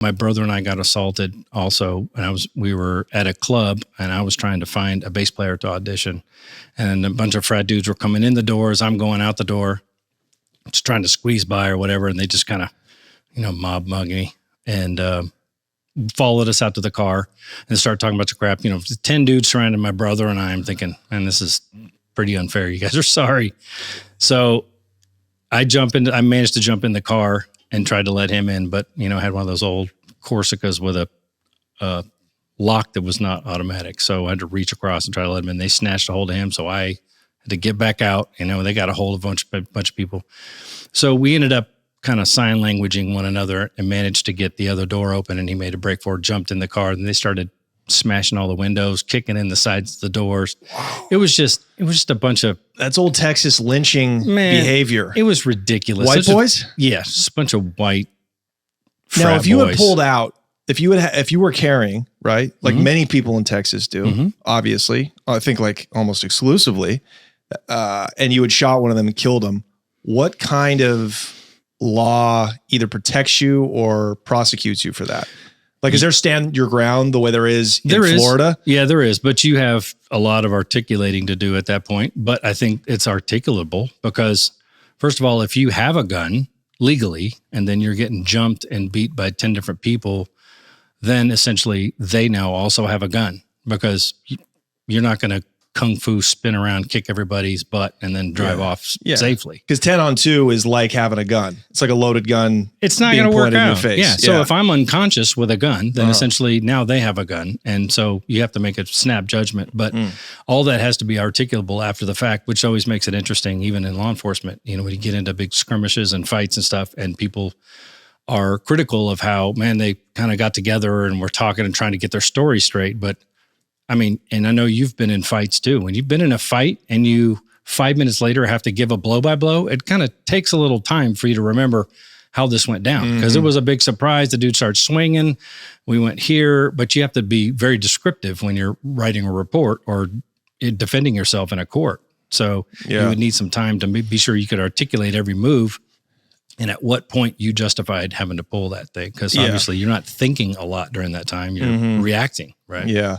My brother and I got assaulted also, and we were at a club, and I was trying to find a bass player to audition, and a bunch of frat dudes were coming in the doors. I'm going out the door, just trying to squeeze by or whatever, and they just kind of, mob mug me and followed us out to the car and started talking about the crap. 10 dudes surrounded my brother and I. I'm thinking, man, this is pretty unfair. You guys are sorry. So I managed to jump in the car and tried to let him in, but, I had one of those old Corsicas with a lock that was not automatic. So I had to reach across and try to let him in. They snatched a hold of him. So I had to get back out, they got a hold of a bunch of people. So we ended up kind of sign languaging one another and managed to get the other door open, and he made a break for it, jumped in the car, and they started smashing all the windows, kicking in the sides of the doors. Wow. It was just a bunch of... That's old Texas lynching behavior. It was ridiculous. White boys? Just a bunch of white frat Now, if you boys. had pulled out, if you were carrying, right? Like many people in Texas do, obviously, I think like almost exclusively, and you had shot one of them and killed them, what kind of law either protects you or prosecutes you for that? Like, is there stand your ground the way there is in Florida? Yeah, there is. But you have a lot of articulating to do at that point. But I think it's articulable because, first of all, if you have a gun legally and then you're getting jumped and beat by 10 different people, then essentially they now also have a gun because you're not going to kung fu spin around, kick everybody's butt, and then drive off safely. Because 10 on 2 is like having a gun. It's like a loaded gun. It's not going to work out. In your face. Yeah. So if I'm unconscious with a gun, then essentially now they have a gun. And so you have to make a snap judgment. But all that has to be articulable after the fact, which always makes it interesting, even in law enforcement. When you get into big skirmishes and fights and stuff, and people are critical of how, man, they kind of got together and were talking and trying to get their story straight. But I mean, and I know you've been in fights too. When you've been in a fight and you 5 minutes later have to give a blow by blow, it kind of takes a little time for you to remember how this went down because it was a big surprise. The dude started swinging. We went here, but you have to be very descriptive when you're writing a report or defending yourself in a court. So you would need some time to be sure you could articulate every move. And at what point you justified having to pull that thing? Because obviously you're not thinking a lot during that time. You're reacting, right? Yeah.